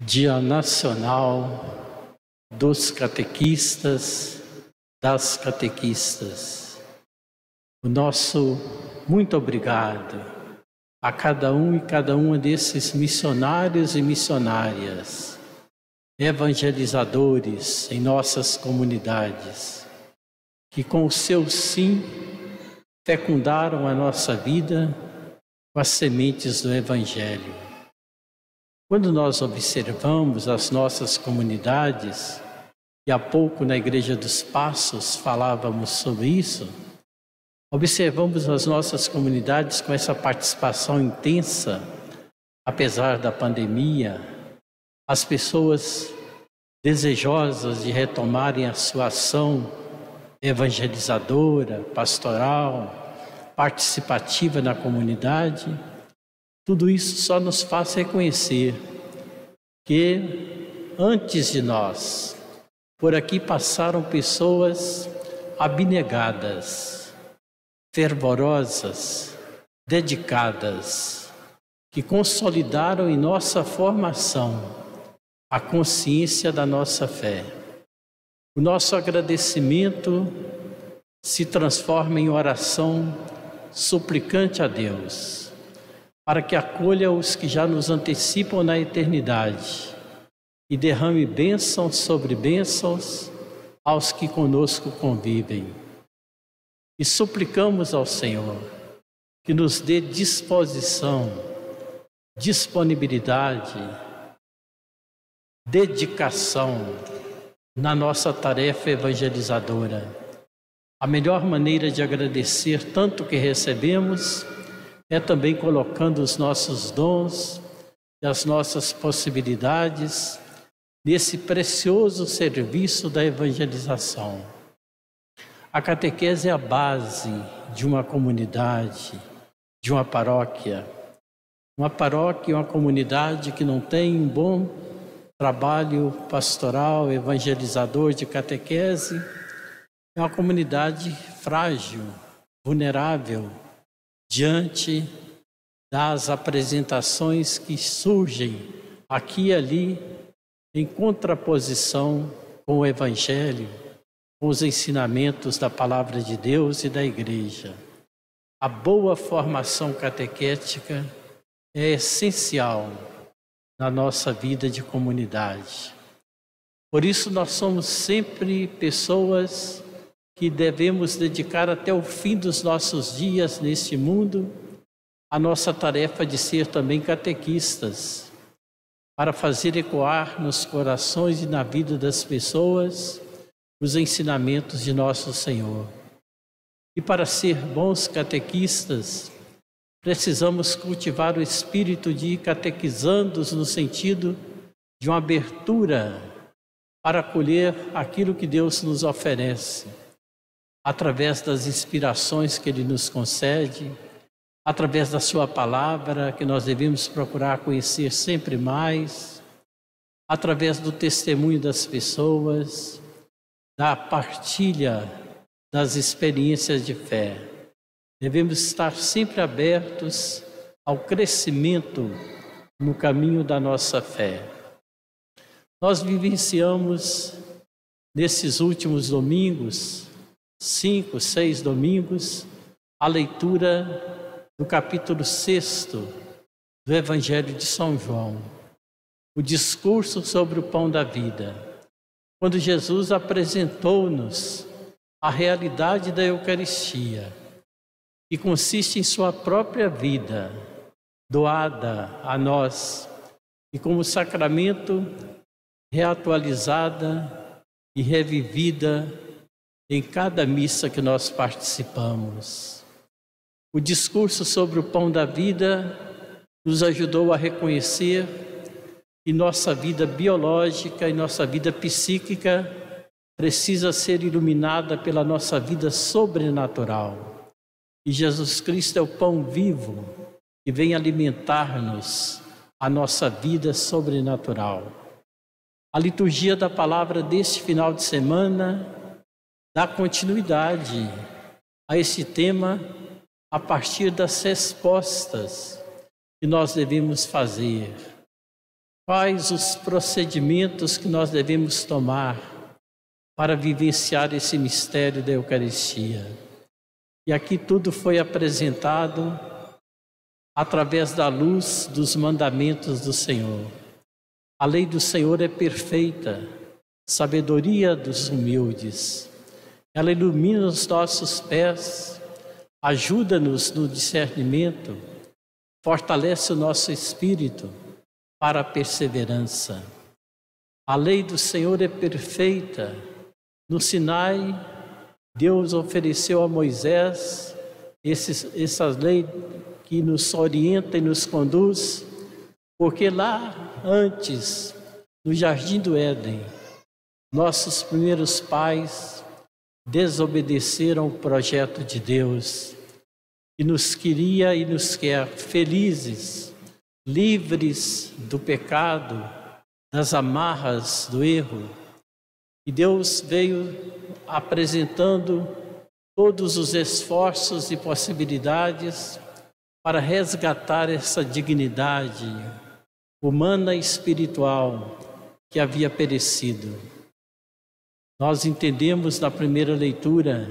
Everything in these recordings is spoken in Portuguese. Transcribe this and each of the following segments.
Dia Nacional dos Catequistas, das Catequistas. O nosso muito obrigado a cada um e cada uma desses missionários e missionárias, evangelizadores em nossas comunidades, que com o seu sim fecundaram a nossa vida com as sementes do Evangelho. Quando nós observamos as nossas comunidades, e há pouco na Igreja dos Passos falávamos sobre isso, observamos as nossas comunidades com essa participação intensa, apesar da pandemia, as pessoas desejosas de retomarem a sua ação evangelizadora, pastoral, participativa na comunidade. Tudo isso só nos faz reconhecer que antes de nós, por aqui passaram pessoas abnegadas, fervorosas, dedicadas, que consolidaram em nossa formação a consciência da nossa fé. O nosso agradecimento se transforma em oração suplicante a Deus, para que acolha os que já nos antecipam na eternidade e derrame bênçãos sobre bênçãos aos que conosco convivem. E suplicamos ao Senhor que nos dê disposição, disponibilidade, dedicação na nossa tarefa evangelizadora. A melhor maneira de agradecer tanto que recebemos é também colocando os nossos dons e as nossas possibilidades nesse precioso serviço da evangelização. A catequese é a base de uma comunidade, de uma paróquia. Uma paróquia e uma comunidade que não tem um bom trabalho pastoral, evangelizador de catequese, é uma comunidade frágil, vulnerável, diante das apresentações que surgem aqui e ali em contraposição com o Evangelho, com os ensinamentos da Palavra de Deus e da Igreja. A boa formação catequética é essencial na nossa vida de comunidade. Por isso nós somos sempre pessoas que devemos dedicar até o fim dos nossos dias neste mundo a nossa tarefa de ser também catequistas, para fazer ecoar nos corações e na vida das pessoas os ensinamentos de nosso Senhor. E para ser bons catequistas, precisamos cultivar o espírito de ir catequizando-os no sentido de uma abertura para acolher aquilo que Deus nos oferece, através das inspirações que Ele nos concede, através da Sua Palavra, que nós devemos procurar conhecer sempre mais, através do testemunho das pessoas, da partilha das experiências de fé. Devemos estar sempre abertos ao crescimento no caminho da nossa fé. Nós vivenciamos nesses últimos domingos, 5, 6 domingos, a leitura do capítulo 6 do Evangelho de São João, o discurso sobre o pão da vida, quando Jesus apresentou-nos a realidade da Eucaristia, que consiste em sua própria vida, doada a nós, e como sacramento reatualizada e revivida em cada missa que nós participamos. O discurso sobre o pão da vida nos ajudou a reconhecer que nossa vida biológica e nossa vida psíquica precisa ser iluminada pela nossa vida sobrenatural. E Jesus Cristo é o pão vivo que vem alimentar-nos a nossa vida sobrenatural. A liturgia da palavra deste final de semana dá continuidade a esse tema a partir das respostas que nós devemos fazer quais os procedimentos que nós devemos tomar para vivenciar esse mistério da Eucaristia. E aqui tudo foi apresentado através da luz dos mandamentos do Senhor. A lei do Senhor é perfeita, sabedoria dos humildes. Ela ilumina os nossos pés, ajuda-nos no discernimento, fortalece o nosso espírito para a perseverança. A lei do Senhor é perfeita. No Sinai, Deus ofereceu a Moisés essa lei que nos orienta e nos conduz, porque lá antes, no Jardim do Éden, nossos primeiros pais desobedeceram o projeto de Deus, que nos queria e nos quer felizes, livres do pecado, das amarras do erro. E Deus veio apresentando todos os esforços e possibilidades para resgatar essa dignidade humana e espiritual que havia perecido. Nós entendemos na primeira leitura,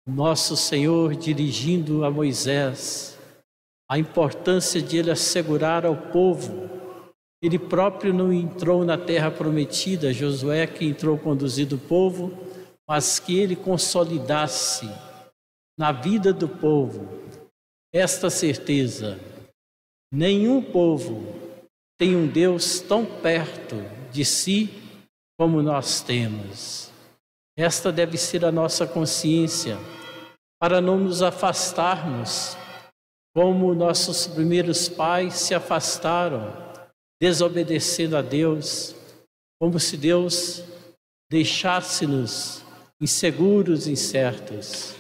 nosso Senhor dirigindo a Moisés a importância de ele assegurar ao povo. Ele próprio não entrou na terra prometida, Josué que entrou conduzindo o povo, mas que ele consolidasse na vida do povo esta certeza: nenhum povo tem um Deus tão perto de si como nós temos. Esta deve ser a nossa consciência, para não nos afastarmos, como nossos primeiros pais se afastaram, desobedecendo a Deus, como se Deus deixasse-nos inseguros, incertos.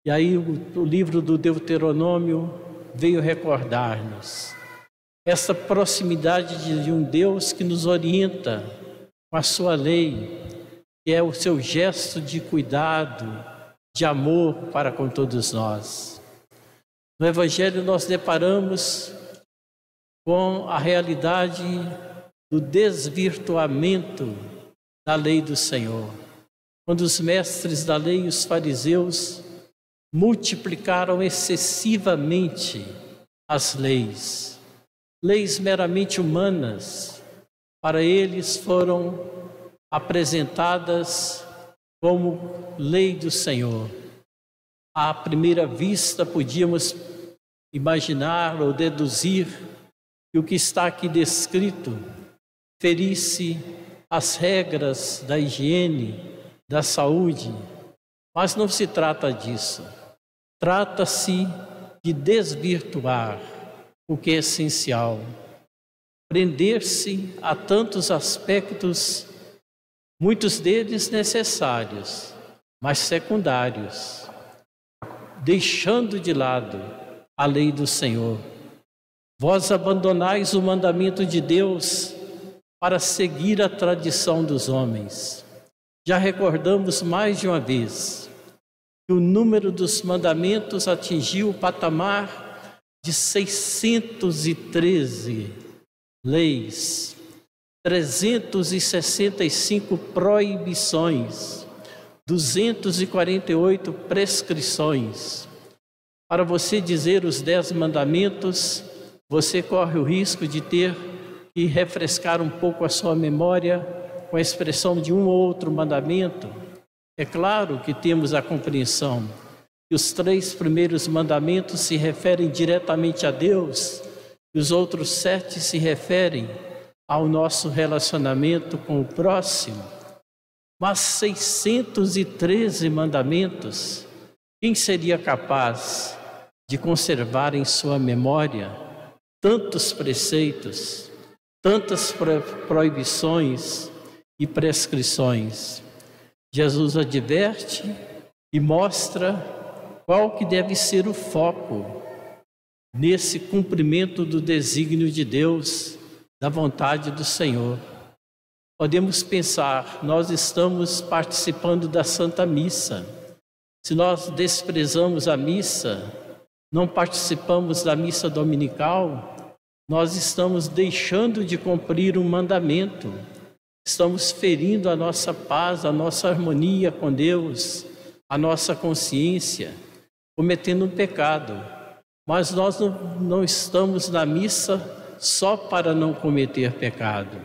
E aí o livro do Deuteronômio veio recordar-nos essa proximidade de um Deus que nos orienta com a sua lei, que é o seu gesto de cuidado, de amor para com todos nós. No Evangelho nós deparamos com a realidade do desvirtuamento da lei do Senhor. Quando os mestres da lei e os fariseus multiplicaram excessivamente as leis meramente humanas, para eles foram apresentadas como lei do Senhor. À primeira vista podíamos imaginar ou deduzir que o que está aqui descrito ferisse as regras da higiene, da saúde, mas não se trata disso. Trata-se de desvirtuar o que é essencial, prender-se a tantos aspectos, muitos deles necessários, mas secundários, deixando de lado a lei do Senhor. Vós abandonais o mandamento de Deus para seguir a tradição dos homens. Já recordamos mais de uma vez que o número dos mandamentos atingiu o patamar de 613 leis, 365 proibições, 248 prescrições. Para você dizer os 10 mandamentos, você corre o risco de ter que refrescar um pouco a sua memória com a expressão de um ou outro mandamento. É claro que temos a compreensão que os 3 primeiros mandamentos se referem diretamente a Deus e os outros 7 se referem ao nosso relacionamento com o próximo. Mas 613 mandamentos, quem seria capaz de conservar em sua memória tantos preceitos, tantas proibições e prescrições? Jesus adverte e mostra qual que deve ser o foco nesse cumprimento do desígnio de Deus, da vontade do Senhor. Podemos pensar, nós estamos participando da Santa Missa. Se nós desprezamos a missa, não participamos da missa dominical, nós estamos deixando de cumprir um mandamento, estamos ferindo a nossa paz, a nossa harmonia com Deus, a nossa consciência, cometendo um pecado. Mas nós não estamos na missa só para não cometer pecado.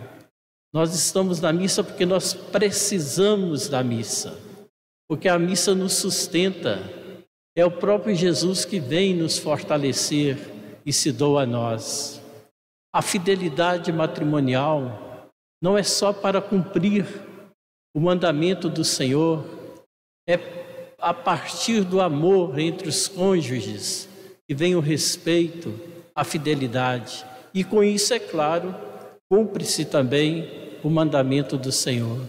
Nós estamos na missa porque nós precisamos da missa, porque a missa nos sustenta. É o próprio Jesus que vem nos fortalecer e se doa a nós. A fidelidade matrimonial não é só para cumprir o mandamento do Senhor, é a partir do amor entre os cônjuges que vem o respeito, a fidelidade. E com isso, é claro, cumpre-se também o mandamento do Senhor.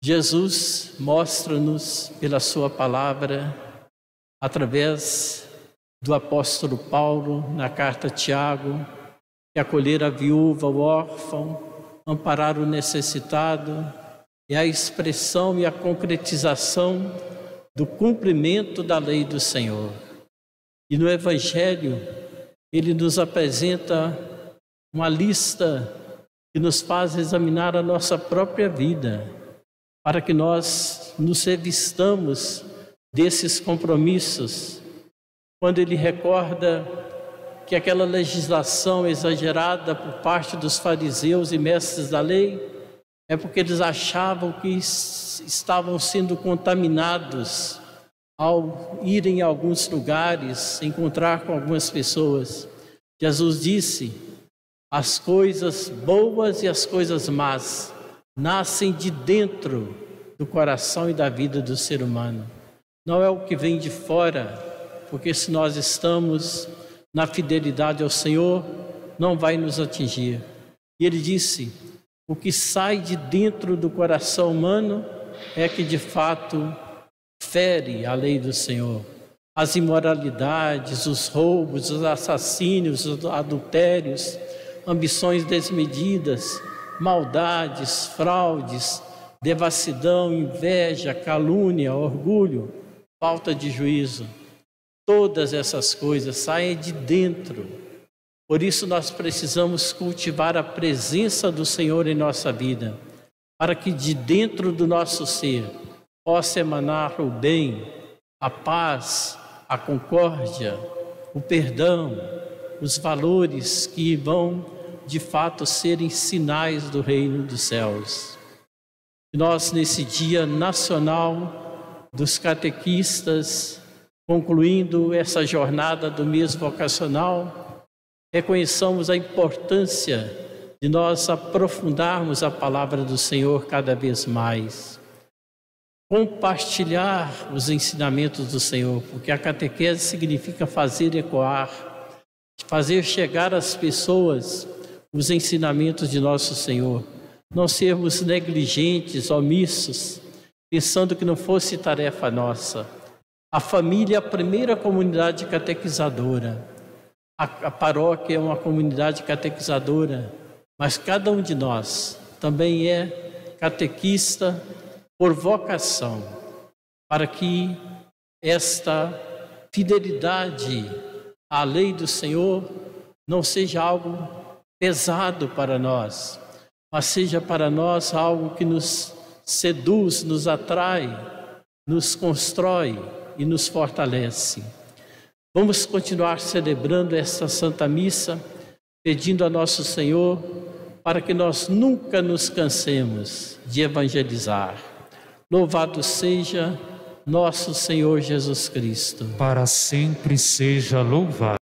Jesus mostra-nos pela sua palavra, através do apóstolo Paulo, na carta a Tiago, que acolher a viúva, o órfão, amparar o necessitado, é a expressão e a concretização do cumprimento da lei do Senhor. E no Evangelho, ele nos apresenta uma lista que nos faz examinar a nossa própria vida, para que nós nos revistamos desses compromissos. Quando ele recorda que aquela legislação exagerada por parte dos fariseus e mestres da lei é porque eles achavam que estavam sendo contaminados ao irem a alguns lugares, encontrar com algumas pessoas. Jesus disse: as coisas boas e as coisas más nascem de dentro do coração e da vida do ser humano. Não é o que vem de fora, porque se nós estamos na fidelidade ao Senhor, não vai nos atingir. E ele disse: o que sai de dentro do coração humano é que de fato fere a lei do Senhor. As imoralidades, os roubos, os assassínios, os adultérios, ambições desmedidas, maldades, fraudes, devassidão, inveja, calúnia, orgulho, falta de juízo. Todas essas coisas saem de dentro. Por isso nós precisamos cultivar a presença do Senhor em nossa vida, para que de dentro do nosso ser possa emanar o bem, a paz, a concórdia, o perdão, os valores que vão de fato serem sinais do reino dos céus. E nós, nesse Dia Nacional dos Catequistas, concluindo essa jornada do mês vocacional, reconheçamos a importância de nós aprofundarmos a palavra do Senhor cada vez mais. Compartilhar os ensinamentos do Senhor, porque a catequese significa fazer ecoar, fazer chegar às pessoas os ensinamentos de nosso Senhor. Não sermos negligentes, omissos, pensando que não fosse tarefa nossa. A família é a primeira comunidade catequizadora. A paróquia é uma comunidade catequizadora, mas cada um de nós também é catequista por vocação, para que esta fidelidade à lei do Senhor não seja algo pesado para nós, mas seja para nós algo que nos seduz, nos atrai, nos constrói e nos fortalece. Vamos continuar celebrando esta Santa Missa, pedindo a nosso Senhor para que nós nunca nos cansemos de evangelizar. Louvado seja nosso Senhor Jesus Cristo. Para sempre seja louvado.